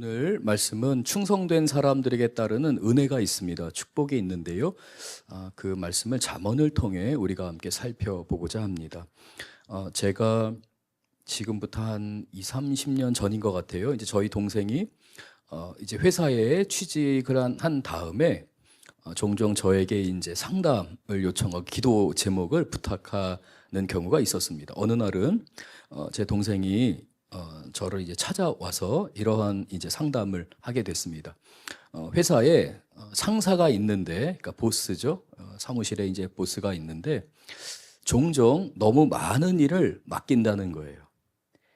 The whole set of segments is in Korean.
오늘 말씀은 충성된 사람들에게 따르는 은혜가 있습니다. 축복이 있는데요. 그 말씀을 잠언을 통해 우리가 함께 살펴보고자 합니다. 제가 지금부터 한 2, 30년 전인 것 같아요. 이제 저희 동생이 이제 회사에 취직을 한 다음에 종종 저에게 이제 상담을 요청하고 기도 제목을 부탁하는 경우가 있었습니다. 어느 날은 제 동생이 저를 이제 찾아와서 이러한 이제 상담을 하게 됐습니다. 회사에 상사가 있는데, 그러니까 보스죠. 사무실에 이제 보스가 있는데 종종 너무 많은 일을 맡긴다는 거예요.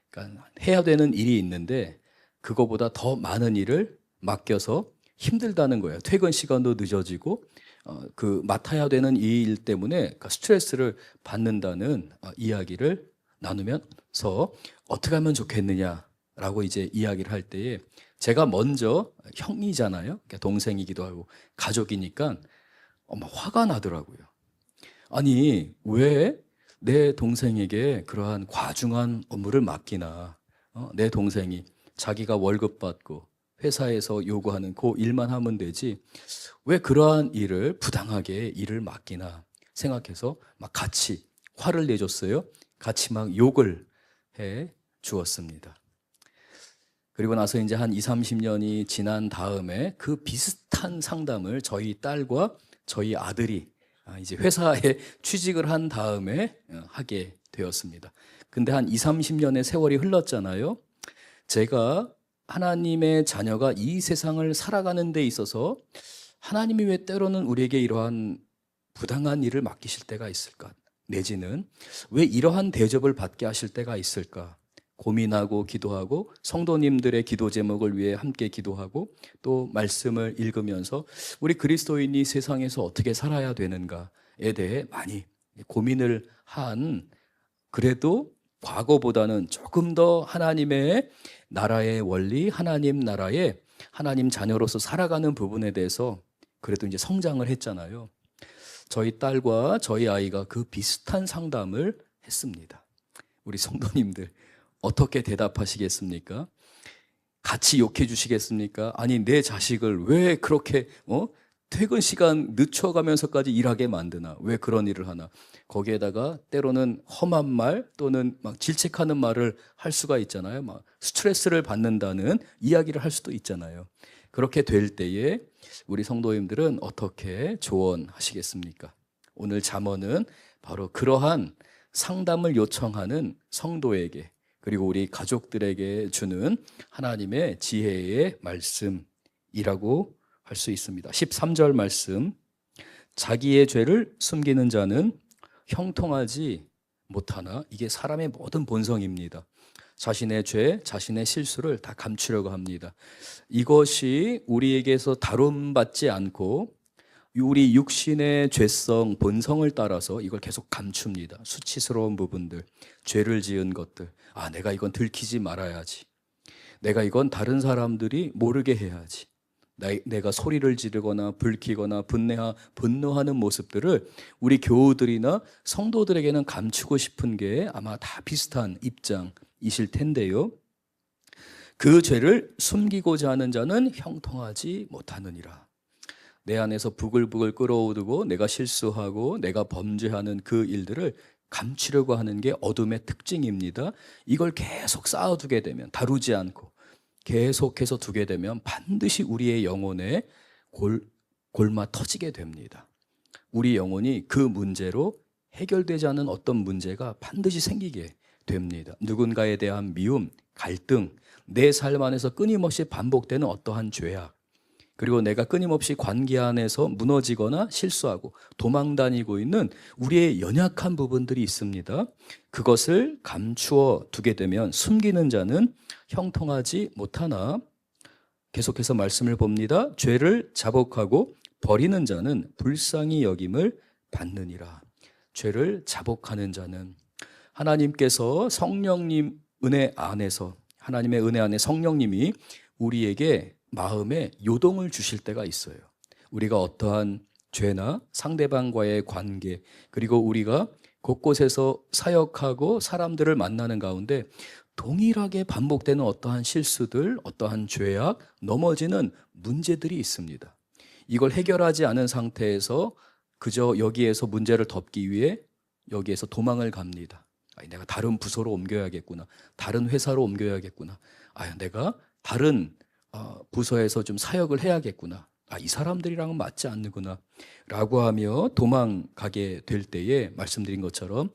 그러니까 해야 되는 일이 있는데 그거보다 더 많은 일을 맡겨서 힘들다는 거예요. 퇴근 시간도 늦어지고 그 맡아야 되는 이 일 때문에 그러니까 스트레스를 받는다는 이야기를 나누면서 어떻게 하면 좋겠느냐라고 이제 이야기를 할 때에 제가 먼저 형이잖아요. 그러니까 동생이기도 하고 가족이니까 화가 나더라고요. 아니, 왜 내 동생에게 그러한 과중한 업무를 맡기나? 내 동생이 자기가 월급 받고 회사에서 요구하는 그 일만 하면 되지 왜 그러한 일을 부당하게 일을 맡기나 생각해서 막 같이 화를 내줬어요. 같이 막 욕을 해 주었습니다. 그리고 나서 이제 한 2, 30년이 지난 다음에 그 비슷한 상담을 저희 딸과 저희 아들이 이제 회사에 취직을 한 다음에 하게 되었습니다. 근데 한 2, 30년의 세월이 흘렀잖아요. 제가 하나님의 자녀가 이 세상을 살아가는 데 있어서 하나님이 왜 때로는 우리에게 이러한 부당한 일을 맡기실 때가 있을까? 내지는 왜 이러한 대접을 받게 하실 때가 있을까? 고민하고 기도하고 성도님들의 기도 제목을 위해 함께 기도하고 또 말씀을 읽으면서 우리 그리스도인이 세상에서 어떻게 살아야 되는가에 대해 많이 고민을 한, 그래도 과거보다는 조금 더 하나님의 나라의 원리, 하나님 나라의 하나님 자녀로서 살아가는 부분에 대해서 그래도 이제 성장을 했잖아요. 저희 딸과 저희 아이가 그 비슷한 상담을 했습니다. 우리 성도님들 어떻게 대답하시겠습니까? 같이 욕해 주시겠습니까? 아니, 내 자식을 왜 그렇게 퇴근 시간 늦춰가면서까지 일하게 만드나? 왜 그런 일을 하나? 거기에다가 때로는 험한 말 또는 막 질책하는 말을 할 수가 있잖아요. 막 스트레스를 받는다는 이야기를 할 수도 있잖아요. 그렇게 될 때에 우리 성도님들은 어떻게 조언하시겠습니까? 오늘 잠언은 바로 그러한 상담을 요청하는 성도에게 그리고 우리 가족들에게 주는 하나님의 지혜의 말씀이라고 할 수 있습니다. 13절 말씀, 자기의 죄를 숨기는 자는 형통하지 못하나. 이게 사람의 모든 본성입니다. 자신의 죄, 자신의 실수를 다 감추려고 합니다. 이것이 우리에게서 다룸받지 않고 우리 육신의 죄성, 본성을 따라서 이걸 계속 감춥니다. 수치스러운 부분들, 죄를 지은 것들. 내가 이건 들키지 말아야지. 내가 이건 다른 사람들이 모르게 해야지. 내가 소리를 지르거나 불키거나 분노하는 모습들을 우리 교우들이나 성도들에게는 감추고 싶은 게 아마 다 비슷한 입장이실 텐데요. 그 죄를 숨기고자 하는 자는 형통하지 못하느니라. 내 안에서 부글부글 끓어오르고 내가 실수하고 내가 범죄하는 그 일들을 감추려고 하는 게 어둠의 특징입니다. 이걸 계속 쌓아두게 되면, 다루지 않고 계속해서 두게 되면 반드시 우리의 영혼에 골마 터지게 됩니다. 우리 영혼이 그 문제로 해결되지 않은 어떤 문제가 반드시 생기게 됩니다. 누군가에 대한 미움, 갈등, 내 삶 안에서 끊임없이 반복되는 어떠한 죄악, 그리고 내가 끊임없이 관계 안에서 무너지거나 실수하고 도망다니고 있는 우리의 연약한 부분들이 있습니다. 그것을 감추어 두게 되면 숨기는 자는 형통하지 못하나. 계속해서 말씀을 봅니다. 죄를 자복하고 버리는 자는 불쌍히 여김을 받느니라. 죄를 자복하는 자는 하나님께서 성령님 은혜 안에서, 하나님의 은혜 안에 성령님이 우리에게 마음에 요동을 주실 때가 있어요. 우리가 어떠한 죄나 상대방과의 관계, 그리고 우리가 곳곳에서 사역하고 사람들을 만나는 가운데 동일하게 반복되는 어떠한 실수들, 어떠한 죄악, 넘어지는 문제들이 있습니다. 이걸 해결하지 않은 상태에서 그저 여기에서 문제를 덮기 위해 여기에서 도망을 갑니다. 내가 다른 부서로 옮겨야겠구나. 다른 회사로 옮겨야겠구나. 내가 다른 부서에서 좀 사역을 해야겠구나. 이 사람들이랑은 맞지 않는구나. 라고 하며 도망가게 될 때에 말씀드린 것처럼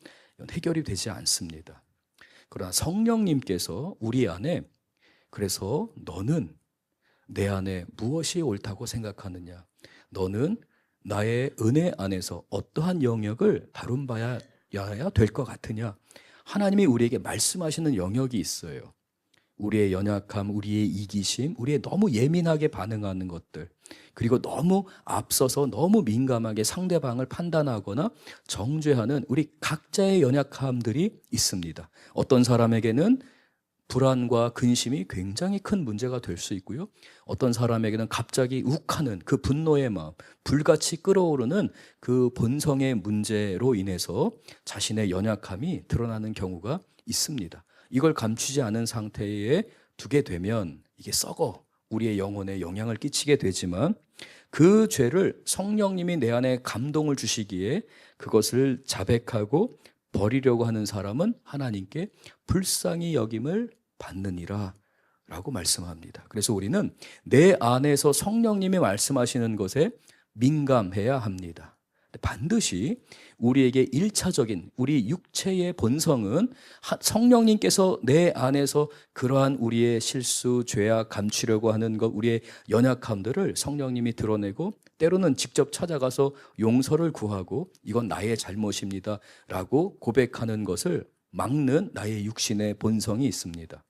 해결이 되지 않습니다. 그러나 성령님께서 우리 안에, 그래서 너는 내 안에 무엇이 옳다고 생각하느냐? 너는 나의 은혜 안에서 어떠한 영역을 다룬봐야 될 것 같으냐? 하나님이 우리에게 말씀하시는 영역이 있어요. 우리의 연약함, 우리의 이기심, 우리의 너무 예민하게 반응하는 것들, 그리고 너무 앞서서 너무 민감하게 상대방을 판단하거나 정죄하는 우리 각자의 연약함들이 있습니다. 어떤 사람에게는 불안과 근심이 굉장히 큰 문제가 될 수 있고요. 어떤 사람에게는 갑자기 욱하는 그 분노의 마음, 불같이 끓어오르는 그 본성의 문제로 인해서 자신의 연약함이 드러나는 경우가 있습니다. 이걸 감추지 않은 상태에 두게 되면 이게 썩어 우리의 영혼에 영향을 끼치게 되지만, 그 죄를 성령님이 내 안에 감동을 주시기에 그것을 자백하고 버리려고 하는 사람은 하나님께 불쌍히 여김을 받느니라 라고 말씀합니다. 그래서 우리는 내 안에서 성령님이 말씀하시는 것에 민감해야 합니다. 반드시 우리에게 1차적인 우리 육체의 본성은 성령님께서 내 안에서 그러한 우리의 실수, 죄악 감추려고 하는 것, 우리의 연약함들을 성령님이 드러내고 때로는 직접 찾아가서 용서를 구하고 이건 나의 잘못입니다 라고 고백하는 것을 막는 나의 육신의 본성이 있습니다.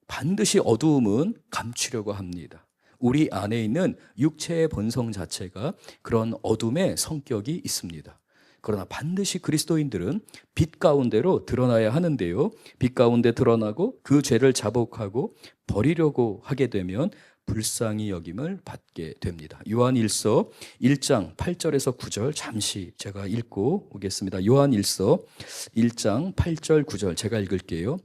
반드시 어두움은 감추려고 합니다. 우리 안에 있는 육체의 본성 자체가 그런 어둠의 성격이 있습니다. 그러나 반드시 그리스도인들은 빛 가운데로 드러나야 하는데요, 빛 가운데 드러나고 그 죄를 자복하고 버리려고 하게 되면 불쌍히 여김을 받게 됩니다. 요한일서 1장 8절에서 9절 잠시 제가 읽고 오겠습니다. 요한일서 1장 8절 9절 제가 읽을게요.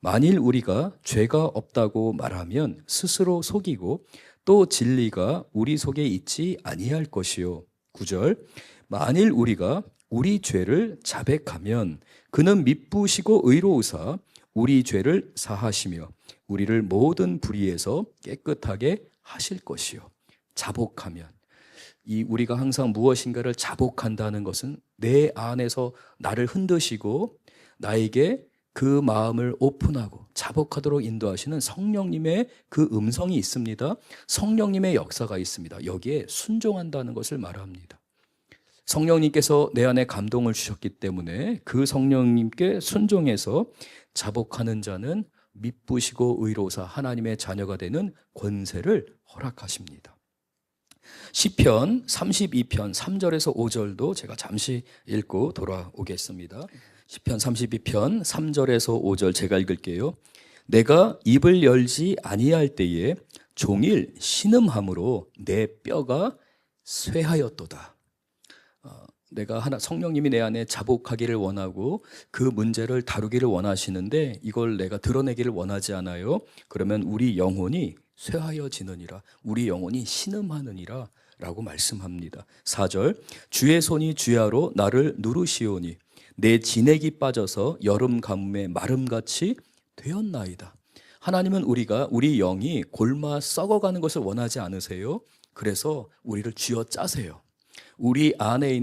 만일 우리가 죄가 없다고 말하면 스스로 속이고 또 진리가 우리 속에 있지 아니할 것이요. 9절 만일 우리가 우리 죄를 자백하면 그는 미쁘시고 의로우사 우리 죄를 사하시며 우리를 모든 불의에서 깨끗하게 하실 것이요. 자복하면, 이 우리가 항상 무엇인가를 자복한다는 것은 내 안에서 나를 흔드시고 나에게 그 마음을 오픈하고 자복하도록 인도하시는 성령님의 그 음성이 있습니다. 성령님의 역사가 있습니다. 여기에 순종한다는 것을 말합니다. 성령님께서 내 안에 감동을 주셨기 때문에 그 성령님께 순종해서 자복하는 자는 미쁘시고 의로우사 하나님의 자녀가 되는 권세를 허락하십니다. 시편 32편 3절에서 5절도 제가 잠시 읽고 돌아오겠습니다. 시편 32편 3절에서 5절 제가 읽을게요. 내가 입을 열지 아니할 때에 종일 신음함으로 내 뼈가 쇠하였도다. 내가 성령님이 내 안에 자복하기를 원하고 그 문제를 다루기를 원하시는데 이걸 내가 드러내기를 원하지 않아요. 그러면 우리 영혼이 쇠하여지느니라, 우리 영혼이 신음하느니라 라고 말씀합니다. 4절 주의 손이 주야로 나를 누르시오니 내 진액이 빠져서 여름 가뭄에 마름같이 되었나이다. 하나님은 우리 영이 골마 썩어가는 것을 원하지 않으세요. 그래서 우리를 쥐어짜세요. 우리 안에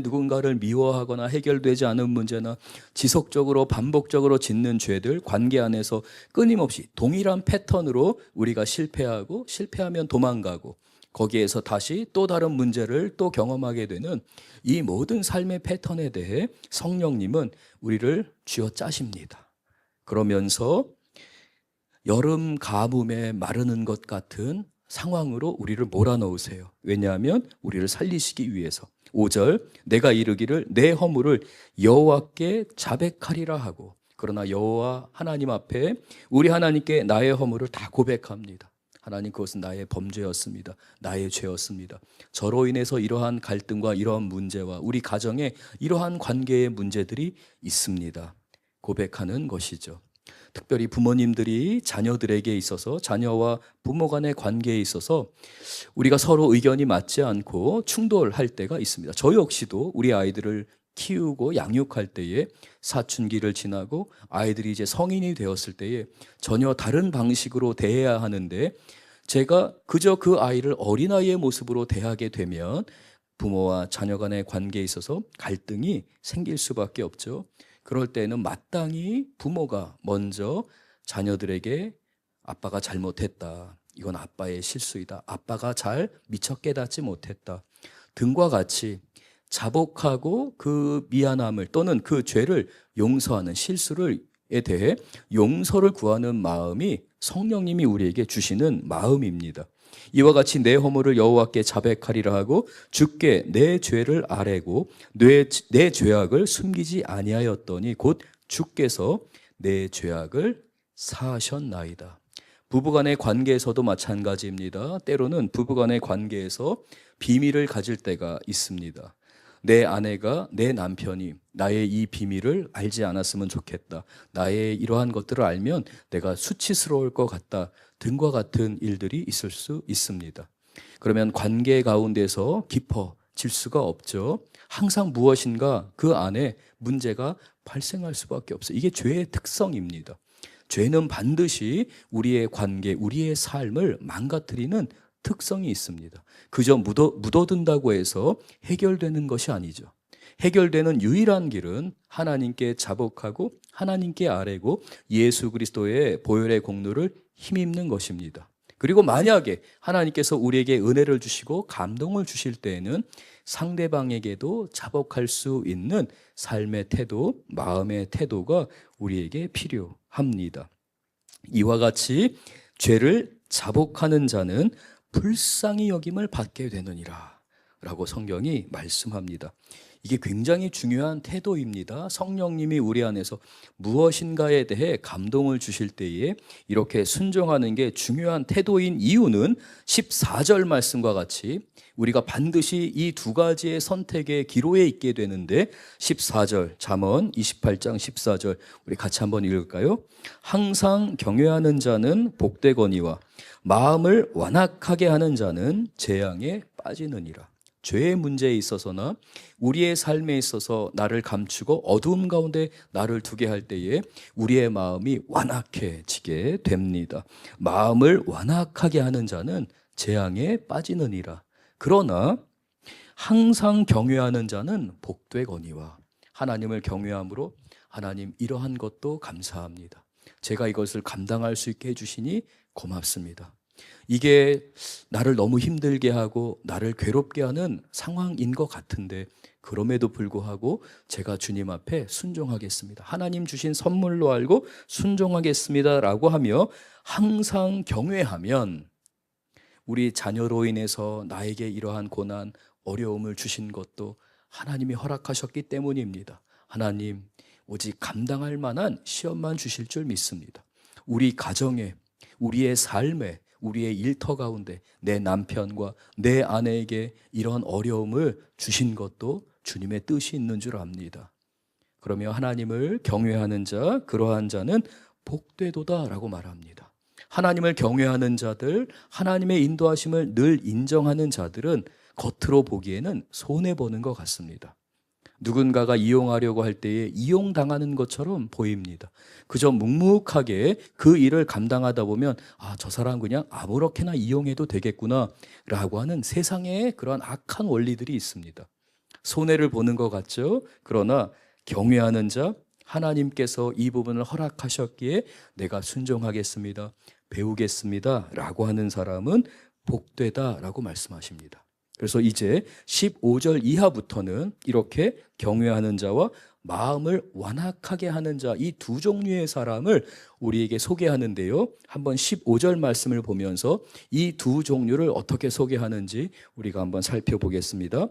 누군가를 미워하거나 해결되지 않은 문제나 지속적으로 반복적으로 짓는 죄들, 관계 안에서 끊임없이 동일한 패턴으로 우리가 실패하면 도망가고 거기에서 다시 또 다른 문제를 또 경험하게 되는 이 모든 삶의 패턴에 대해 성령님은 우리를 쥐어짜십니다. 그러면서 여름 가뭄에 마르는 것 같은 상황으로 우리를 몰아넣으세요. 왜냐하면 우리를 살리시기 위해서. 5절 내가 이르기를 내 허물을 여호와께 자백하리라 하고, 그러나 여호와 하나님 앞에 우리 하나님께 나의 허물을 다 고백합니다. 하나님, 그것은 나의 범죄였습니다. 나의 죄였습니다. 저로 인해서 이러한 갈등과 이러한 문제와 우리 가정에 이러한 관계의 문제들이 있습니다. 고백하는 것이죠. 특별히 부모님들이 자녀들에게 있어서, 자녀와 부모 간의 관계에 있어서 우리가 서로 의견이 맞지 않고 충돌할 때가 있습니다. 저 역시도 우리 아이들을 키우고 양육할 때에 사춘기를 지나고 아이들이 이제 성인이 되었을 때에 전혀 다른 방식으로 대해야 하는데, 제가 그저 그 아이를 어린아이의 모습으로 대하게 되면 부모와 자녀 간의 관계에 있어서 갈등이 생길 수밖에 없죠. 그럴 때는 마땅히 부모가 먼저 자녀들에게 아빠가 잘못했다, 이건 아빠의 실수이다, 아빠가 잘 미처 깨닫지 못했다 등과 같이 자복하고 그 미안함을 또는 그 죄를 용서하는, 실수에 대해 용서를 구하는 마음이 성령님이 우리에게 주시는 마음입니다. 이와 같이 내 허물을 여호와께 자백하리라 하고 주께 내 죄를 아뢰고 내 죄악을 숨기지 아니하였더니 곧 주께서 내 죄악을 사하셨나이다. 부부간의 관계에서도 마찬가지입니다. 때로는 부부간의 관계에서 비밀을 가질 때가 있습니다. 내 아내가, 내 남편이 나의 이 비밀을 알지 않았으면 좋겠다, 나의 이러한 것들을 알면 내가 수치스러울 것 같다 등과 같은 일들이 있을 수 있습니다. 그러면 관계 가운데서 깊어질 수가 없죠. 항상 무엇인가 그 안에 문제가 발생할 수밖에 없어요. 이게 죄의 특성입니다. 죄는 반드시 우리의 관계, 우리의 삶을 망가뜨리는 특성이 있습니다. 그저 묻어둔다고 해서 해결되는 것이 아니죠. 해결되는 유일한 길은 하나님께 자복하고 하나님께 아뢰고 예수 그리스도의 보혈의 공로를 힘입는 것입니다. 그리고 만약에 하나님께서 우리에게 은혜를 주시고 감동을 주실 때에는 상대방에게도 자복할 수 있는 삶의 태도, 마음의 태도가 우리에게 필요합니다. 이와 같이 죄를 자복하는 자는 불쌍히 여김을 받게 되느니라 라고 성경이 말씀합니다. 이게 굉장히 중요한 태도입니다. 성령님이 우리 안에서 무엇인가에 대해 감동을 주실 때에 이렇게 순종하는 게 중요한 태도인 이유는 14절 말씀과 같이 우리가 반드시 이 두 가지의 선택의 기로에 있게 되는데, 14절, 잠언 28장 14절 우리 같이 한번 읽을까요? 항상 경외하는 자는 복되거니와 마음을 완악하게 하는 자는 재앙에 빠지느니라. 죄의 문제에 있어서나 우리의 삶에 있어서 나를 감추고 어두움 가운데 나를 두게 할 때에 우리의 마음이 완악해지게 됩니다. 마음을 완악하게 하는 자는 재앙에 빠지느니라. 그러나 항상 경외하는 자는 복되거니와, 하나님을 경외함으로 하나님 이러한 것도 감사합니다, 제가 이것을 감당할 수 있게 해주시니 고맙습니다, 이게 나를 너무 힘들게 하고 나를 괴롭게 하는 상황인 것 같은데 그럼에도 불구하고 제가 주님 앞에 순종하겠습니다, 하나님 주신 선물로 알고 순종하겠습니다 라고 하며 항상 경외하면 우리 자녀로 인해서 나에게 이러한 고난, 어려움을 주신 것도 하나님이 허락하셨기 때문입니다. 하나님 오직 감당할 만한 시험만 주실 줄 믿습니다. 우리 가정에, 우리의 삶에, 우리의 일터 가운데 내 남편과 내 아내에게 이런 어려움을 주신 것도 주님의 뜻이 있는 줄 압니다. 그러며 하나님을 경외하는 자, 그러한 자는 복되도다 라고 말합니다. 하나님을 경외하는 자들, 하나님의 인도하심을 늘 인정하는 자들은 겉으로 보기에는 손해보는 것 같습니다. 누군가가 이용하려고 할 때에 이용당하는 것처럼 보입니다. 그저 묵묵하게 그 일을 감당하다 보면 저 사람 그냥 아무렇게나 이용해도 되겠구나 라고 하는 세상에 그런 악한 원리들이 있습니다. 손해를 보는 것 같죠? 그러나 경외하는 자, 하나님께서 이 부분을 허락하셨기에 내가 순종하겠습니다, 배우겠습니다 라고 하는 사람은 복되다 라고 말씀하십니다. 그래서 이제 15절 이하부터는 이렇게 경외하는 자와 마음을 완악하게 하는 자, 이 두 종류의 사람을 우리에게 소개하는데요, 한번 15절 말씀을 보면서 이 두 종류를 어떻게 소개하는지 우리가 한번 살펴보겠습니다.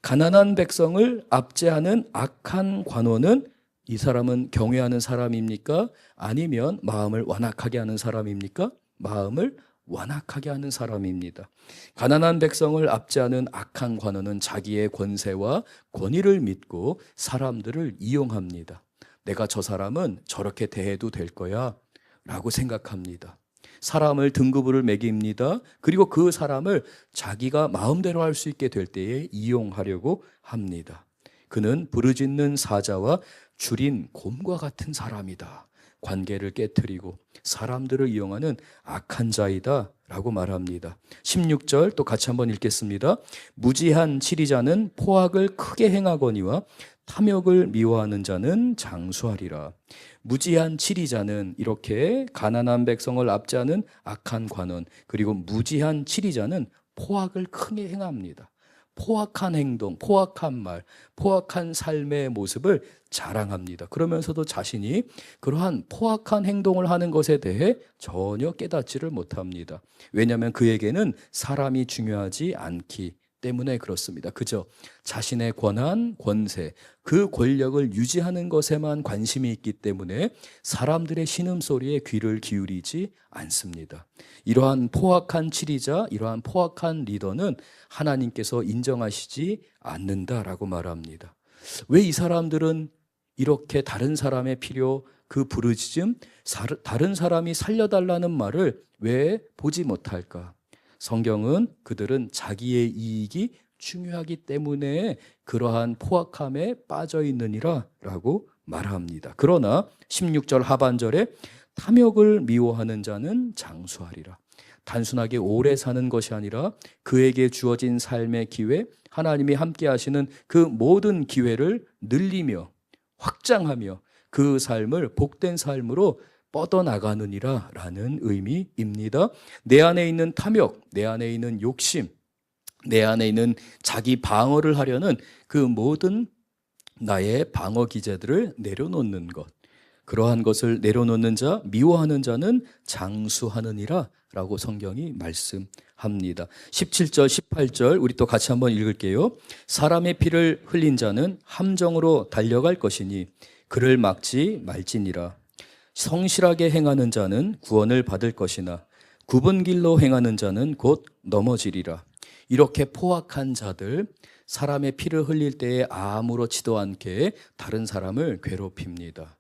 가난한 백성을 압제하는 악한 관원은 이 사람은 경외하는 사람입니까? 아니면 마음을 완악하게 하는 사람입니까? 마음을 완악하게 하는 사람입니다. 가난한 백성을 압제하는 악한 관원은 자기의 권세와 권위를 믿고 사람들을 이용합니다. 내가 저 사람은 저렇게 대해도 될 거야 라고 생각합니다. 사람을 등급을 매깁니다. 그리고 그 사람을 자기가 마음대로 할 수 있게 될 때에 이용하려고 합니다. 그는 부르짖는 사자와 줄인 곰과 같은 사람이다. 관계를 깨트리고 사람들을 이용하는 악한 자이다 라고 말합니다. 16절 또 같이 한번 읽겠습니다. 무지한 치리자는 포악을 크게 행하거니와 탐욕을 미워하는 자는 장수하리라. 무지한 치리자는 이렇게 가난한 백성을 압제하는 악한 관원, 그리고 무지한 치리자는 포악을 크게 행합니다. 포악한 행동, 포악한 말, 포악한 삶의 모습을 자랑합니다. 그러면서도 자신이 그러한 포악한 행동을 하는 것에 대해 전혀 깨닫지를 못합니다. 왜냐하면 그에게는 사람이 중요하지 않기 때문에 그렇습니다. 그저 자신의 권한, 권세, 그 권력을 유지하는 것에만 관심이 있기 때문에 사람들의 신음소리에 귀를 기울이지 않습니다. 이러한 포악한 치리자, 이러한 포악한 리더는 하나님께서 인정하시지 않는다라고 말합니다. 왜 이 사람들은 이렇게 다른 사람의 필요, 그 부르짖음, 다른 사람이 살려달라는 말을 왜 보지 못할까? 성경은 그들은 자기의 이익이 중요하기 때문에 그러한 포악함에 빠져 있느니라 라고 말합니다. 그러나 16절 하반절에 탐욕을 미워하는 자는 장수하리라. 단순하게 오래 사는 것이 아니라 그에게 주어진 삶의 기회, 하나님이 함께 하시는 그 모든 기회를 늘리며 확장하며 그 삶을 복된 삶으로 뻗어나가느니라 라는 의미입니다. 내 안에 있는 탐욕, 내 안에 있는 욕심, 내 안에 있는 자기 방어를 하려는 그 모든 나의 방어 기제들을 내려놓는 것, 그러한 것을 내려놓는 자, 미워하는 자는 장수하느니라 라고 성경이 말씀합니다. 17절, 18절 우리 또 같이 한번 읽을게요. 사람의 피를 흘린 자는 함정으로 달려갈 것이니 그를 막지 말지니라. 성실하게 행하는 자는 구원을 받을 것이나 굽은 길로 행하는 자는 곧 넘어지리라. 이렇게 포악한 자들, 사람의 피를 흘릴 때에 아무렇지도 않게 다른 사람을 괴롭힙니다.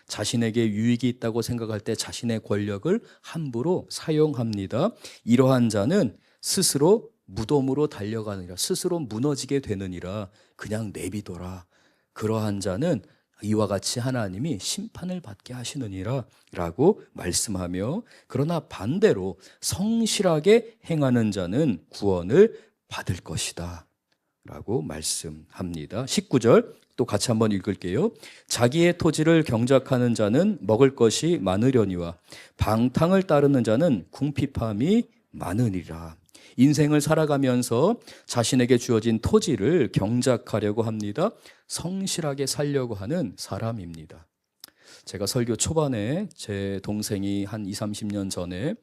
자신에게 유익이 있다고 생각할 때 자신의 권력을 함부로 사용합니다. 이러한 자는 스스로 무덤으로 달려가느니라, 스스로 무너지게 되느니라. 그냥 내비둬라. 그러한 자는 이와 같이 하나님이 심판을 받게 하시느니라 라고 말씀하며, 그러나 반대로 성실하게 행하는 자는 구원을 받을 것이다 라고 말씀합니다. 19절 또 같이 한번 읽을게요. 자기의 토지를 경작하는 자는 먹을 것이 많으려니와 방탕을 따르는 자는 궁핍함이 많으리라. 인생을 살아가면서 자신에게 주어진 토지를 경작하려고 합니다. 성실하게 살려고 하는 사람입니다. 제가 설교 초반에 제 동생이 한 20, 30년 전에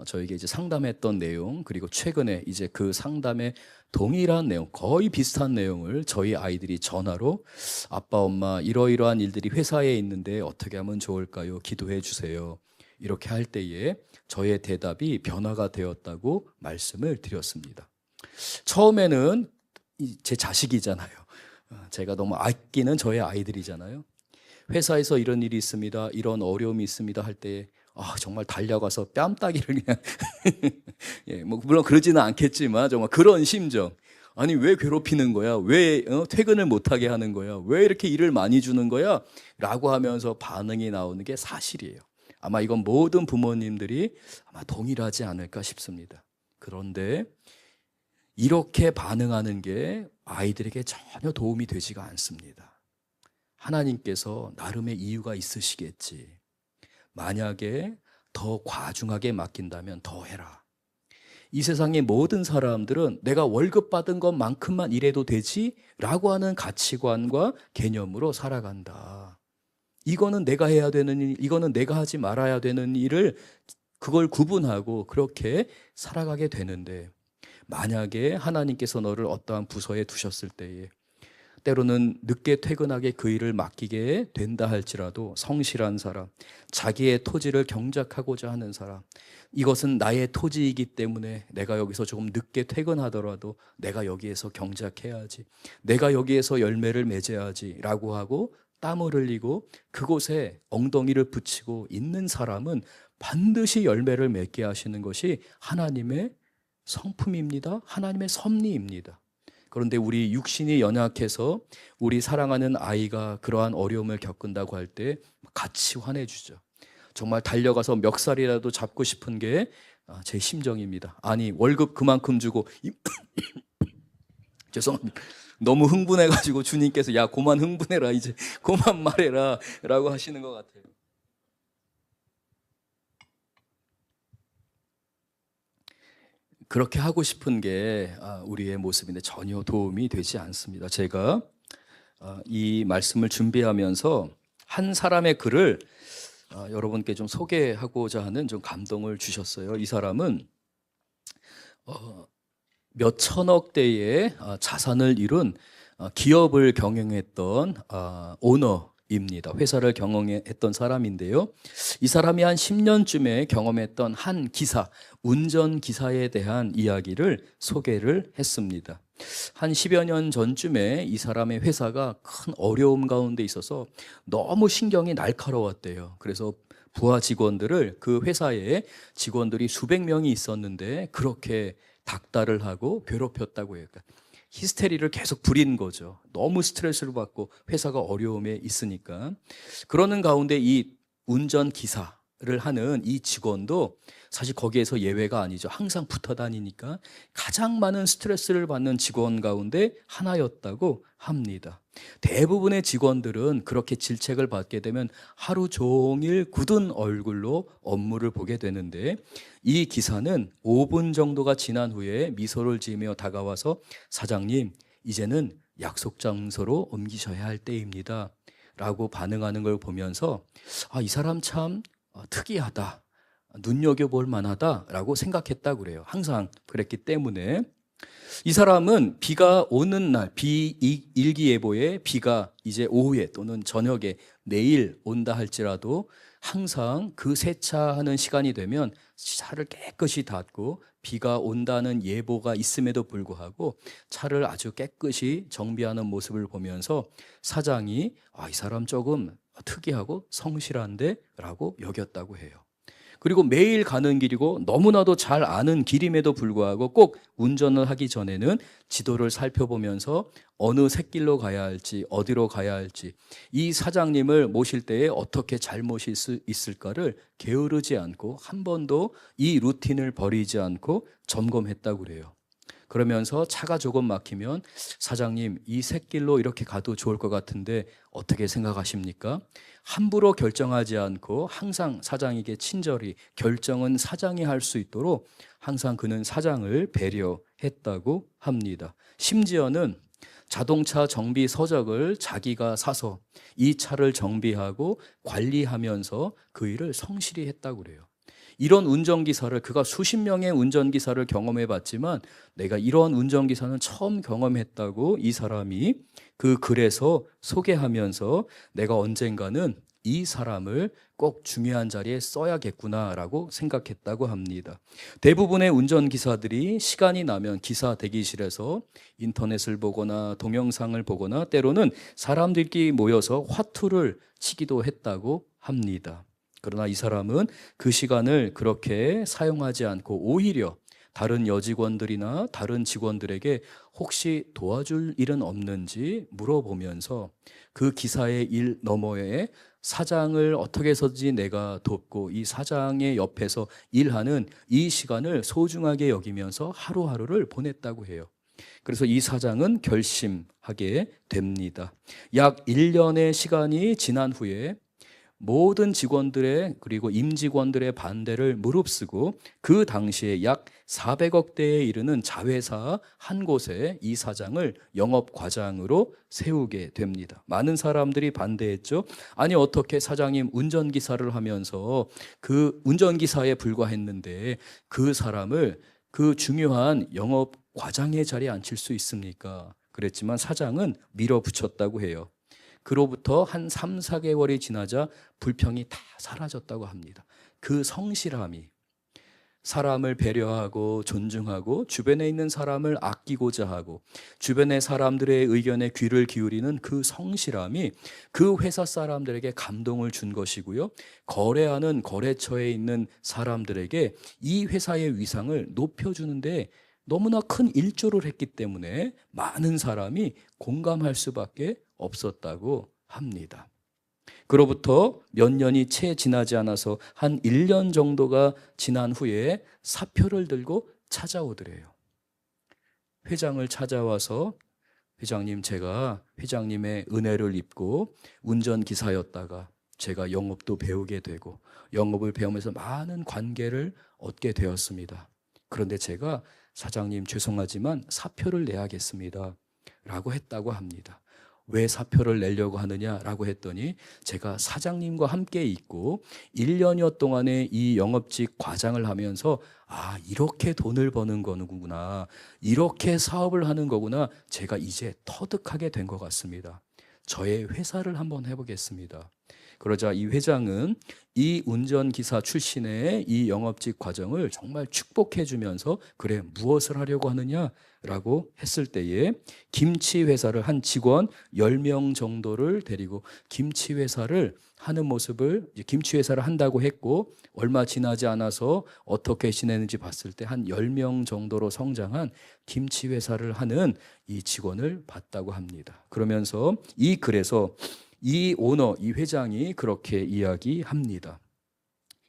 저에게 이제 상담했던 내용, 그리고 최근에 이제 그 상담에 동일한 내용, 거의 비슷한 내용을 저희 아이들이 전화로 아빠, 엄마 이러이러한 일들이 회사에 있는데 어떻게 하면 좋을까요? 기도해 주세요. 이렇게 할 때에 저의 대답이 변화가 되었다고 말씀을 드렸습니다. 처음에는 제 자식이잖아요. 제가 너무 아끼는 저의 아이들이잖아요. 회사에서 이런 일이 있습니다, 이런 어려움이 있습니다 할 때에 정말 달려가서 뺨따기를 그냥 예, 뭐 물론 그러지는 않겠지만 정말 그런 심정. 아니 왜 괴롭히는 거야? 왜 퇴근을 못하게 하는 거야? 왜 이렇게 일을 많이 주는 거야? 라고 하면서 반응이 나오는 게 사실이에요. 아마 이건 모든 부모님들이 아마 동일하지 않을까 싶습니다. 그런데 이렇게 반응하는 게 아이들에게 전혀 도움이 되지가 않습니다. 하나님께서 나름의 이유가 있으시겠지. 만약에 더 과중하게 맡긴다면 더 해라. 이 세상의 모든 사람들은 내가 월급 받은 것만큼만 일해도 되지 라고 하는 가치관과 개념으로 살아간다. 이거는 내가 해야 되는 일, 이거는 내가 하지 말아야 되는 일을 그걸 구분하고 그렇게 살아가게 되는데, 만약에 하나님께서 너를 어떠한 부서에 두셨을 때에 때로는 늦게 퇴근하게 그 일을 맡기게 된다 할지라도 성실한 사람, 자기의 토지를 경작하고자 하는 사람, 이것은 나의 토지이기 때문에 내가 여기서 조금 늦게 퇴근하더라도 내가 여기에서 경작해야지, 내가 여기에서 열매를 맺어야지 라고 하고 땀을 흘리고 그곳에 엉덩이를 붙이고 있는 사람은 반드시 열매를 맺게 하시는 것이 하나님의 성품입니다. 하나님의 섭리입니다. 그런데 우리 육신이 연약해서 우리 사랑하는 아이가 그러한 어려움을 겪는다고 할 때 같이 화내주죠. 정말 달려가서 멱살이라도 잡고 싶은 게 제 심정입니다. 아니, 월급 그만큼 주고 죄송합니다. 너무 흥분해가지고 주님께서 야, 그만 흥분해라, 이제 그만 말해라 라고 하시는 것 같아요. 그렇게 하고 싶은 게 우리의 모습인데 전혀 도움이 되지 않습니다. 제가 이 말씀을 준비하면서 한 사람의 글을 여러분께 좀 소개하고자 하는 좀 감동을 주셨어요. 이 사람은 몇 천억 대의 자산을 이룬 기업을 경영했던 오너입니다. 회사를 경영했던 사람인데요. 이 사람이 한 10년쯤에 경험했던 한 기사, 운전기사에 대한 이야기를 소개를 했습니다. 한 10여 년 전쯤에 이 사람의 회사가 큰 어려움 가운데 있어서 너무 신경이 날카로웠대요. 그래서 부하 직원들을, 그 회사에 직원들이 수백 명이 있었는데 그렇게 닥달을 하고 괴롭혔다고 해요. 그러니까 히스테리를 계속 부린 거죠. 너무 스트레스를 받고 회사가 어려움에 있으니까. 그러는 가운데 이 운전기사를 하는 이 직원도 사실 거기에서 예외가 아니죠. 항상 붙어 다니니까 가장 많은 스트레스를 받는 직원 가운데 하나였다고 합니다. 대부분의 직원들은 그렇게 질책을 받게 되면 하루 종일 굳은 얼굴로 업무를 보게 되는데, 이 기사는 5분 정도가 지난 후에 미소를 지으며 다가와서 사장님, 이제는 약속 장소로 옮기셔야 할 때입니다 라고 반응하는 걸 보면서 이 사람 참 특이하다, 눈여겨볼 만하다라고 생각했다고 그래요. 항상 그랬기 때문에. 이 사람은 비가 오는 날, 일기예보에 비가 이제 오후에 또는 저녁에 내일 온다 할지라도 항상 그 세차하는 시간이 되면 차를 깨끗이 닫고, 비가 온다는 예보가 있음에도 불구하고 차를 아주 깨끗이 정비하는 모습을 보면서 사장이 이 사람 조금 특이하고 성실한데 라고 여겼다고 해요. 그리고 매일 가는 길이고 너무나도 잘 아는 길임에도 불구하고 꼭 운전을 하기 전에는 지도를 살펴보면서 어느 샛길로 가야 할지, 어디로 가야 할지, 이 사장님을 모실 때에 어떻게 잘 모실 수 있을까를 게으르지 않고 한 번도 이 루틴을 버리지 않고 점검했다고 그래요. 그러면서 차가 조금 막히면 사장님, 이 샛길로 이렇게 가도 좋을 것 같은데 어떻게 생각하십니까? 함부로 결정하지 않고 항상 사장에게 친절히, 결정은 사장이 할 수 있도록 항상 그는 사장을 배려했다고 합니다. 심지어는 자동차 정비 서적을 자기가 사서 이 차를 정비하고 관리하면서 그 일을 성실히 했다고 그래요. 이런 운전기사를, 그가 수십 명의 운전기사를 경험해 봤지만 내가 이런 운전기사는 처음 경험했다고 이 사람이 그 글에서 소개하면서 내가 언젠가는 이 사람을 꼭 중요한 자리에 써야겠구나라고 생각했다고 합니다. 대부분의 운전기사들이 시간이 나면 기사 대기실에서 인터넷을 보거나 동영상을 보거나 때로는 사람들끼리 모여서 화투를 치기도 했다고 합니다. 그러나 이 사람은 그 시간을 그렇게 사용하지 않고 오히려 다른 여직원들이나 다른 직원들에게 혹시 도와줄 일은 없는지 물어보면서 그 기사의 일 너머에 사장을 어떻게 해서든지 내가 돕고 이 사장의 옆에서 일하는 이 시간을 소중하게 여기면서 하루하루를 보냈다고 해요. 그래서 이 사장은 결심하게 됩니다. 약 1년의 시간이 지난 후에 모든 직원들의, 그리고 임직원들의 반대를 무릅쓰고 그 당시에 약 400억 대에 이르는 자회사 한 곳에 이 사장을 영업과장으로 세우게 됩니다. 많은 사람들이 반대했죠. 아니, 어떻게 사장님 운전기사를 하면서 그 운전기사에 불과했는데 그 사람을 그 중요한 영업과장의 자리에 앉힐 수 있습니까? 그랬지만 사장은 밀어붙였다고 해요. 그로부터 한 3, 4개월이 지나자 불평이 다 사라졌다고 합니다. 그 성실함이, 사람을 배려하고 존중하고 주변에 있는 사람을 아끼고자 하고 주변의 사람들의 의견에 귀를 기울이는 그 성실함이 그 회사 사람들에게 감동을 준 것이고요. 거래하는 거래처에 있는 사람들에게 이 회사의 위상을 높여주는데 너무나 큰 일조를 했기 때문에 많은 사람이 공감할 수밖에 없었다고 합니다. 그로부터 몇 년이 채 지나지 않아서 한 1년 정도가 지난 후에 사표를 들고 찾아오더래요. 회장을 찾아와서 회장님, 제가 회장님의 은혜를 입고 운전기사였다가 제가 영업도 배우게 되고 영업을 배우면서 많은 관계를 얻게 되었습니다. 그런데 제가 사장님 죄송하지만 사표를 내야겠습니다 라고 했다고 합니다. 왜 사표를 내려고 하느냐라고 했더니 제가 사장님과 함께 있고 1년여 동안의 이 영업직 과장을 하면서 이렇게 돈을 버는 거구나, 이렇게 사업을 하는 거구나, 제가 이제 터득하게 된 것 같습니다. 저의 회사를 한번 해보겠습니다. 그러자 이 회장은 이 운전기사 출신의 이 영업직 과정을 정말 축복해 주면서 그래 무엇을 하려고 하느냐라고 했을 때에 김치 회사를 한 직원 10명 정도를 데리고 김치 회사를 하는 모습을, 김치 회사를 한다고 했고 얼마 지나지 않아서 어떻게 지내는지 봤을 때 한 10명 정도로 성장한 김치 회사를 하는 이 직원을 봤다고 합니다. 그러면서 이 글에서 이 오너, 이 회장이 그렇게 이야기합니다.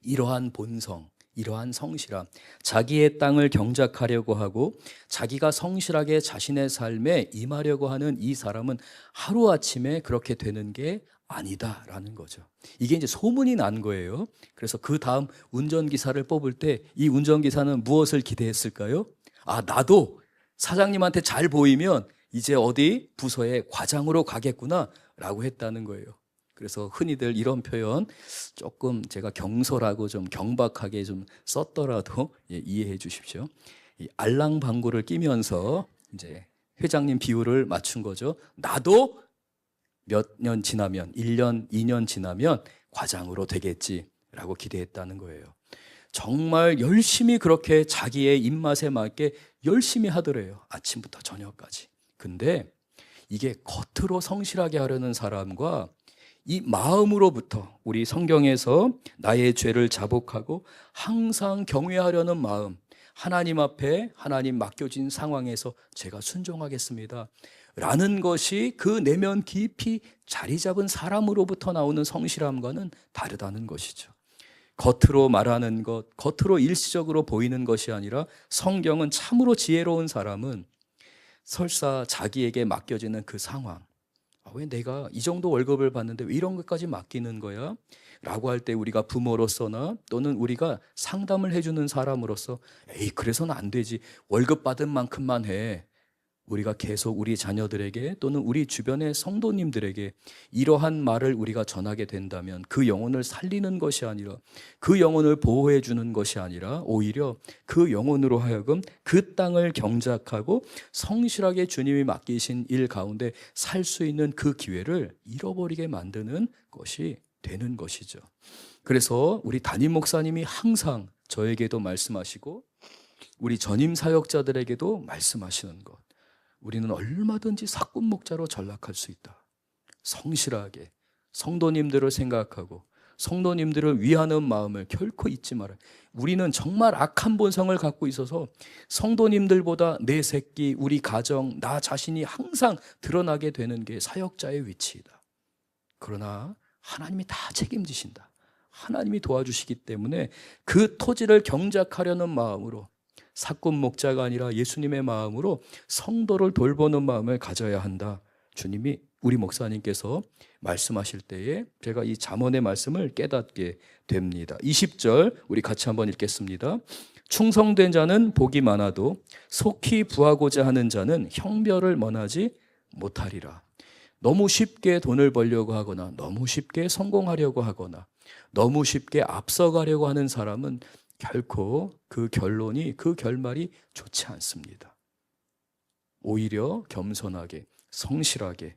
이러한 본성, 이러한 성실함, 자기의 땅을 경작하려고 하고 자기가 성실하게 자신의 삶에 임하려고 하는 이 사람은 하루아침에 그렇게 되는 게 아니다라는 거죠. 이게 이제 소문이 난 거예요. 그래서 그 다음 운전기사를 뽑을 때 이 운전기사는 무엇을 기대했을까요? 나도 사장님한테 잘 보이면 이제 어디 부서의 과장으로 가겠구나 라고 했다는 거예요. 그래서 흔히들 이런 표현 조금 제가 경솔하고 좀 경박하게 좀 썼더라도 이해해 주십시오. 이 알랑방구를 끼면서 이제 회장님 비율을 맞춘 거죠. 나도 몇 년 지나면 1년, 2년 지나면 과장으로 되겠지라고 기대했다는 거예요. 정말 열심히 그렇게 자기의 입맛에 맞게 열심히 하더래요. 아침부터 저녁까지. 근데 이게 겉으로 성실하게 하려는 사람과 이 마음으로부터 우리 성경에서 나의 죄를 자복하고 항상 경외하려는 마음, 하나님 앞에 하나님 맡겨진 상황에서 제가 순종하겠습니다 라는 것이 그 내면 깊이 자리 잡은 사람으로부터 나오는 성실함과는 다르다는 것이죠. 겉으로 말하는 것, 겉으로 일시적으로 보이는 것이 아니라 성경은 참으로 지혜로운 사람은 설사 자기에게 맡겨지는 그 상황, 왜 내가 이 정도 월급을 받는데 왜 이런 것까지 맡기는 거야? 라고 할 때 우리가 부모로서나 또는 우리가 상담을 해주는 사람으로서 에이 그래서는 안 되지, 월급 받은 만큼만 해. 우리가 계속 우리 자녀들에게 또는 우리 주변의 성도님들에게 이러한 말을 우리가 전하게 된다면 그 영혼을 살리는 것이 아니라 그 영혼을 보호해 주는 것이 아니라 오히려 그 영혼으로 하여금 그 땅을 경작하고 성실하게 주님이 맡기신 일 가운데 살 수 있는 그 기회를 잃어버리게 만드는 것이 되는 것이죠. 그래서 우리 담임 목사님이 항상 저에게도 말씀하시고 우리 전임 사역자들에게도 말씀하시는 것, 우리는 얼마든지 사꾼 목자로 전락할 수 있다. 성실하게 성도님들을 생각하고 성도님들을 위하는 마음을 결코 잊지 말아요. 우리는 정말 악한 본성을 갖고 있어서 성도님들보다 내 새끼, 우리 가정, 나 자신이 항상 드러나게 되는 게 사역자의 위치이다. 그러나 하나님이 다 책임지신다. 하나님이 도와주시기 때문에 그 토지를 경작하려는 마음으로, 사꾼 목자가 아니라 예수님의 마음으로 성도를 돌보는 마음을 가져야 한다. 주님이, 우리 목사님께서 말씀하실 때에 제가 이 잠언의 말씀을 깨닫게 됩니다. 20절 우리 같이 한번 읽겠습니다. 충성된 자는 복이 많아도 속히 부하고자 하는 자는 형별을 면하지 못하리라. 너무 쉽게 돈을 벌려고 하거나 너무 쉽게 성공하려고 하거나 너무 쉽게 앞서가려고 하는 사람은 결코 그 결론이, 그 결말이 좋지 않습니다. 오히려 겸손하게, 성실하게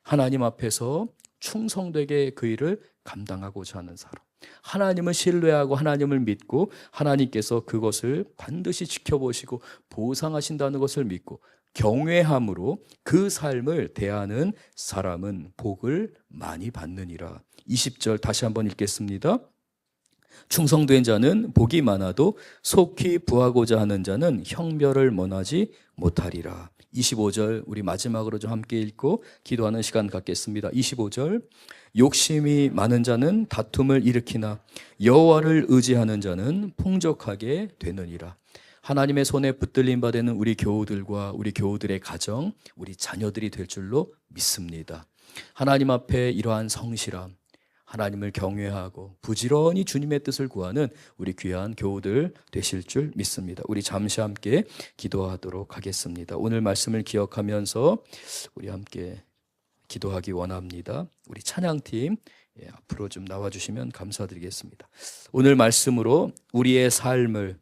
하나님 앞에서 충성되게 그 일을 감당하고자 하는 사람, 하나님을 신뢰하고 하나님을 믿고 하나님께서 그것을 반드시 지켜보시고 보상하신다는 것을 믿고 경외함으로 그 삶을 대하는 사람은 복을 많이 받느니라. 20절 다시 한번 읽겠습니다. 충성된 자는 복이 많아도 속히 부하고자 하는 자는 형별을 원하지 못하리라. 25절 우리 마지막으로 좀 함께 읽고 기도하는 시간 갖겠습니다. 25절 욕심이 많은 자는 다툼을 일으키나 여호와를 의지하는 자는 풍족하게 되느니라. 하나님의 손에 붙들림 받는 우리 교우들과 우리 교우들의 가정, 우리 자녀들이 될 줄로 믿습니다. 하나님 앞에 이러한 성실함, 하나님을 경외하고 부지런히 주님의 뜻을 구하는 우리 귀한 교우들 되실 줄 믿습니다. 우리 잠시 함께 기도하도록 하겠습니다. 오늘 말씀을 기억하면서 우리 함께 기도하기 원합니다. 우리 찬양팀 앞으로 좀 나와주시면 감사드리겠습니다. 오늘 말씀으로 우리의 삶을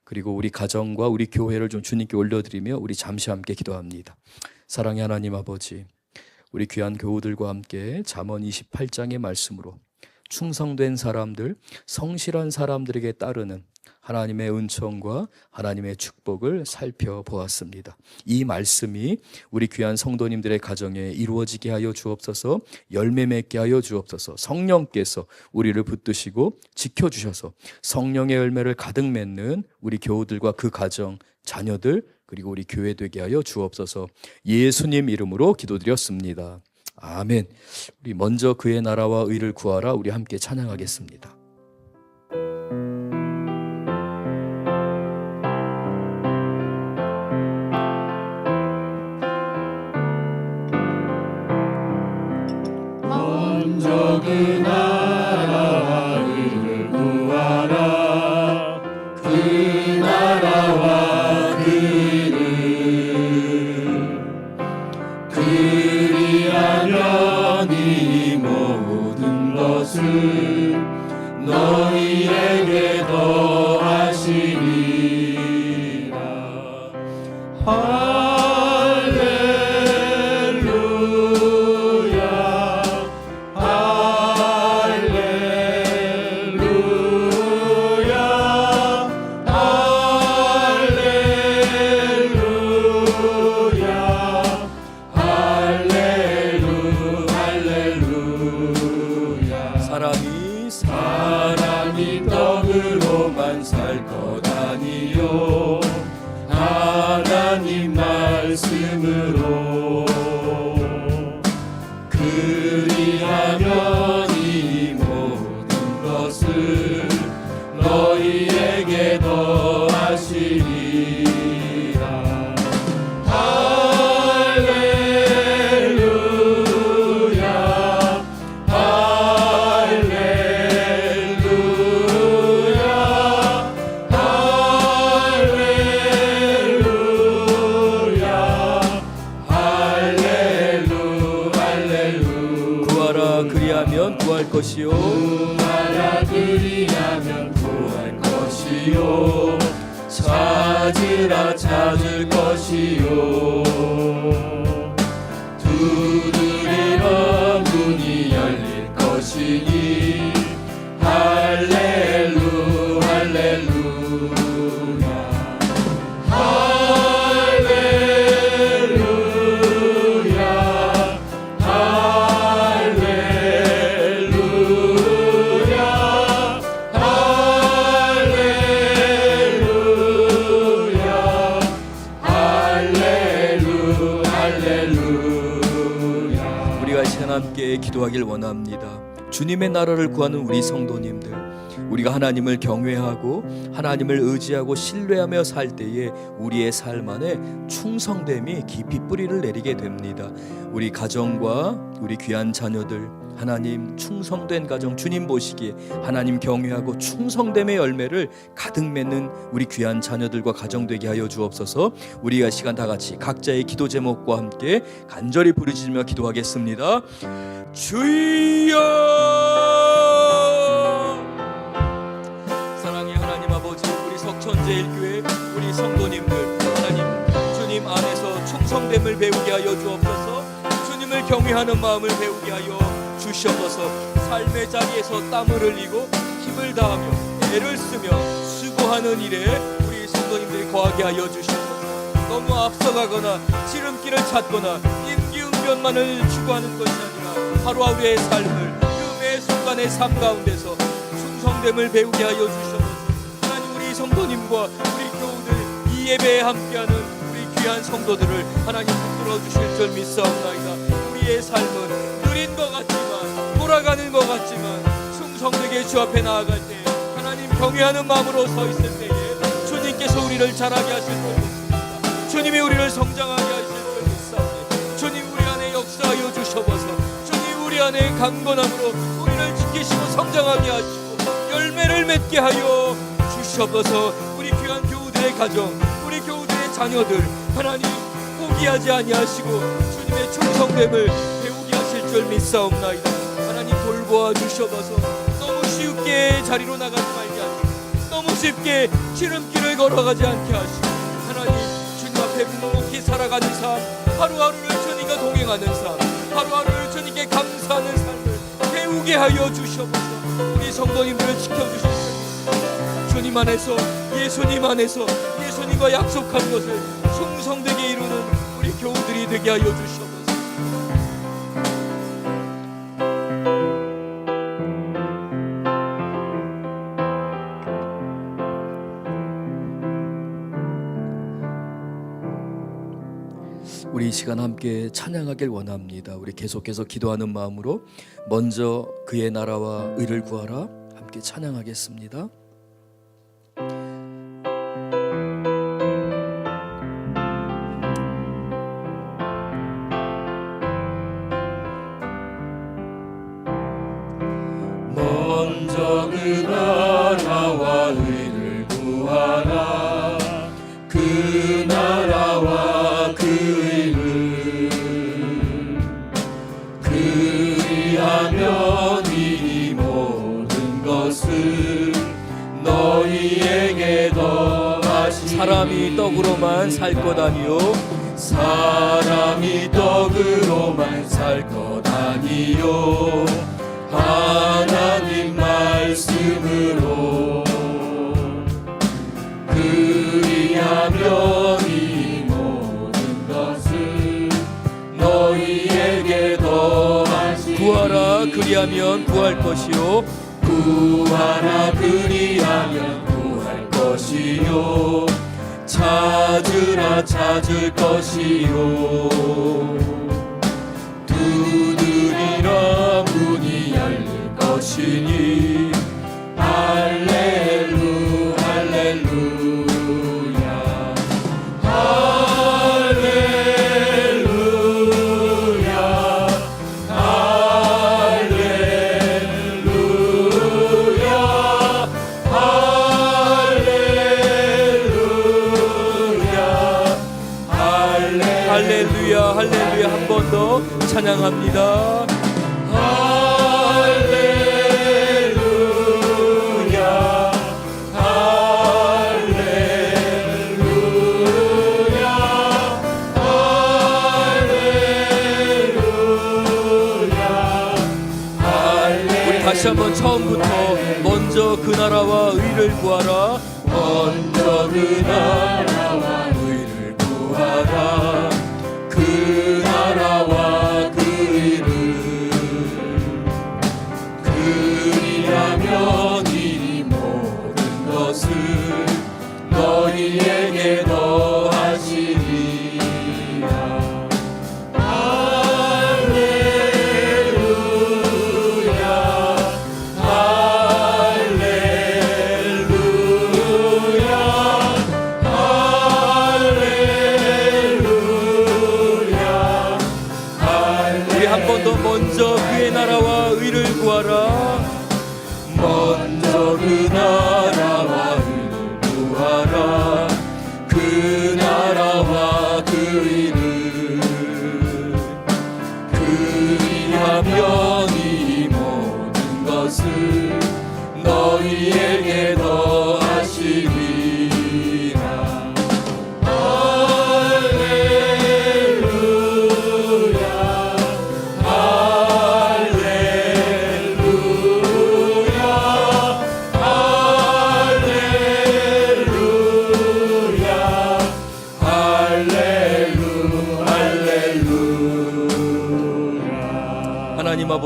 그리고 우리 가정과 우리 교회를 좀 주님께 올려드리며 우리 잠시 함께 기도합니다. 사랑의 하나님 아버지, 우리 귀한 교우들과 함께 잠언 28장의 말씀으로 충성된 사람들, 성실한 사람들에게 따르는 하나님의 은총과 하나님의 축복을 살펴보았습니다. 이 말씀이 우리 귀한 성도님들의 가정에 이루어지게 하여 주옵소서. 열매 맺게 하여 주옵소서. 성령께서 우리를 붙드시고 지켜주셔서 성령의 열매를 가득 맺는 우리 교우들과 그 가정, 자녀들 그리고 우리 교회 되게 하여 주옵소서. 예수님 이름으로 기도드렸습니다. 아멘. 우리 먼저 그의 나라와 의를 구하라. 우리 함께 찬양하겠습니다. 먼저 그 나라와 의를 구하라. 그 나라와 그 의를 그리하면 이 모든 것을 너희에게 더하시리라. 사람이 떡으로만 살 것 아니요 하나님 말씀으로 그리하면 이 모든 것을 너희에게 더하시리라. 구할 것이요 구하라. 그리하면 구할 것이요 찾으라 찾을 것이요 두드리면 문이 열릴 것이니 할렐루 할렐루야. 함께 기도하길 원합니다. 주님의 나라를 구하는 우리 성도님들, 우리가 하나님을 경외하고 하나님을 의지하고 신뢰하며 살 때에 우리의 삶 안에 충성됨이 깊이 뿌리를 내리게 됩니다. 우리 가정과 우리 귀한 자녀들, 하나님 충성된 가정 주님 보시기에 하나님 경외하고 충성됨의 열매를 가득 맺는 우리 귀한 자녀들과 가정 되게 하여 주옵소서. 우리가 시간 다 같이 각자의 기도 제목과 함께 간절히 부르짖으며 기도하겠습니다. 주여! 사랑의 하나님 아버지, 우리 석천제일교회 우리 성도님들, 하나님 주님 안에서 충성됨을 배우게 하여 주옵소서. 주님을 경외하는 마음을 배우게 하여 주시옵소서. 삶의 자리에서 땀을 흘리고 힘을 다하며 애를 쓰며 수고하는 일에 우리 성도님들이 거하게 하여 주시옵소서. 너무 앞서가거나 지름길을 찾거나 임기응변만을 추구하는 것이 아니라 하루하루의 삶을 그 매 순간의 삶 가운데서 충성됨을 배우게 하여 주시옵소서. 하나님, 우리 성도님과 우리 교우들 이 예배에 함께하는 우리 귀한 성도들을 하나님 붙들어 주실 줄 믿사옵나이다. 우리의 삶은 느린 것 같지만, 돌아가는 것 같지만, 충성되게 주 앞에 나아갈 때 하나님 경외하는 마음으로 서 있을 때에 주님께서 우리를 자라게 하실 줄 믿습니다. 주님이 우리를 성장하게 하실 줄 믿사옵니다. 주님, 우리 안에 역사하여 주셔서 주님, 우리 안에 강건함으로 우리를 지키시고 성장하게 하시고 열매를 맺게 하여 주셔서 우리 귀한 교우들의 가정, 우리 교우들의 자녀들 하나님 포기하지 아니하시고 주님의 충성됨을 배우게 하실 줄 믿사옵나이다. 하나님, 돌보아 주셔서 너무 쉽게 자리로 나가지 말게 하시고 너무 쉽게 지름길을 걸어가지 않게 하시고 하나님, 주님 앞에 묵묵히 살아가는 삶, 하루하루를 주님과 동행하는 삶, 하루하루를 주님께 감사하는 삶을 배우게 하여 주셔서 우리 성도님들을 지켜주실 주님 안에서, 예수님 안에서 예수님과 약속한 것을 충성되게 이루는 우리 교우들이 되게 하여 주시옵소서. 우리 이 시간 함께 찬양하길 원합니다. 우리 계속해서 기도하는 마음으로 먼저 그의 나라와 의를 구하라 함께 찬양하겠습니다. 먼저 그 나라와 의를 구하라. 그 나라와 그 의를 그리하면 이 모든 것을 너희에게 더하시리. 사람이 떡으로만 살 것 아니요 사람이 떡으로만 살 것 아니요 하나님 말씀으로 그리하면 이 모든 것을 너희에게 더하시리. 구하라 그리하면 구할 것이요 구하라 그리하면 구할 것이요 찾으라 찾을 것이요 두드리라 문이 열릴 것이니 할렐루 할렐루야 할렐루야 할렐루야 할렐루야 할렐루야 할렐루야. 한 번 더 찬양합니다. 할렐루야 할렐루야 할렐루야 우리 다시 한번 처음부터 먼저 그 나라와 의를 구하라. 먼저 그 나라와 의를 구하라. 그 나라와 그 의를 그리하면 이 모든 것을 너희에게 더하시리라. 할렐루야 할렐루야 할렐루야 우리 한 번 더 먼저 그의 나라와 의를 구하라. 먼저 그 나라와 의를 구하라. 그 나라와 그 의를 그리하면 이 모든 것을 너희에게 더하시리라. 할렐루야 할렐루야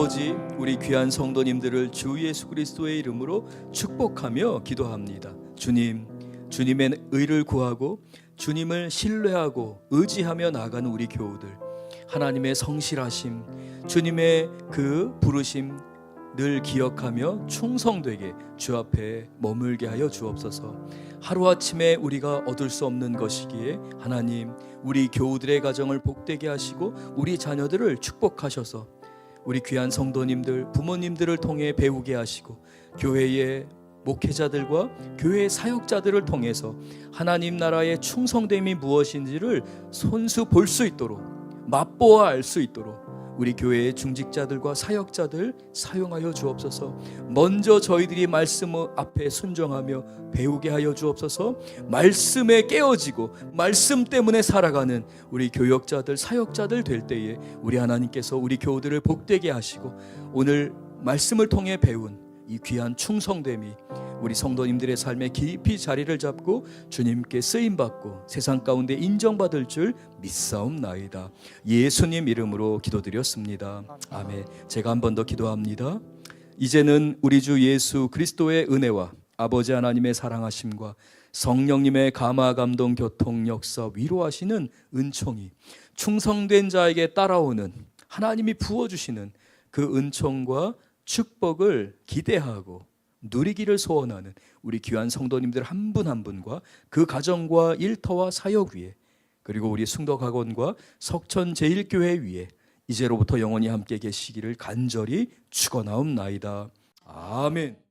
아버지, 우리 귀한 성도님들을 주 예수 그리스도의 이름으로 축복하며 기도합니다. 주님, 주님의 의를 구하고 주님을 신뢰하고 의지하며 나가는 우리 교우들, 하나님의 성실하심, 주님의 그 부르심 늘 기억하며 충성되게 주 앞에 머물게 하여 주옵소서. 하루아침에 우리가 얻을 수 없는 것이기에 하나님, 우리 교우들의 가정을 복되게 하시고 우리 자녀들을 축복하셔서 우리 귀한 성도님들, 부모님들을 통해 배우게 하시고 교회의 목회자들과 교회의 사역자들을 통해서 하나님 나라의 충성됨이 무엇인지를 손수 볼 수 있도록, 맛보아 알 수 있도록 우리 교회의 중직자들과 사역자들 사용하여 주옵소서. 먼저 저희들이 말씀 앞에 순종하며 배우게 하여 주옵소서. 말씀에 깨어지고 말씀 때문에 살아가는 우리 교역자들, 사역자들 될 때에 우리 하나님께서 우리 교우들을 복되게 하시고 오늘 말씀을 통해 배운 이 귀한 충성됨이 우리 성도님들의 삶에 깊이 자리를 잡고 주님께 쓰임받고 세상 가운데 인정받을 줄 믿사옵나이다. 예수님 이름으로 기도드렸습니다. 아멘. 제가 한 번 더 기도합니다. 이제는 우리 주 예수 그리스도의 은혜와 아버지 하나님의 사랑하심과 성령님의 감화 감동 교통 역사 위로하시는 은총이 충성된 자에게 따라오는 하나님이 부어주시는 그 은총과 축복을 기대하고 누리기를 소원하는 우리 귀한 성도님들 한 분 한 분과 그 가정과 일터와 사역 위에, 그리고 우리 숭덕학원과 석천제일교회 위에 이제로부터 영원히 함께 계시기를 간절히 축원하옵나이다. 아멘.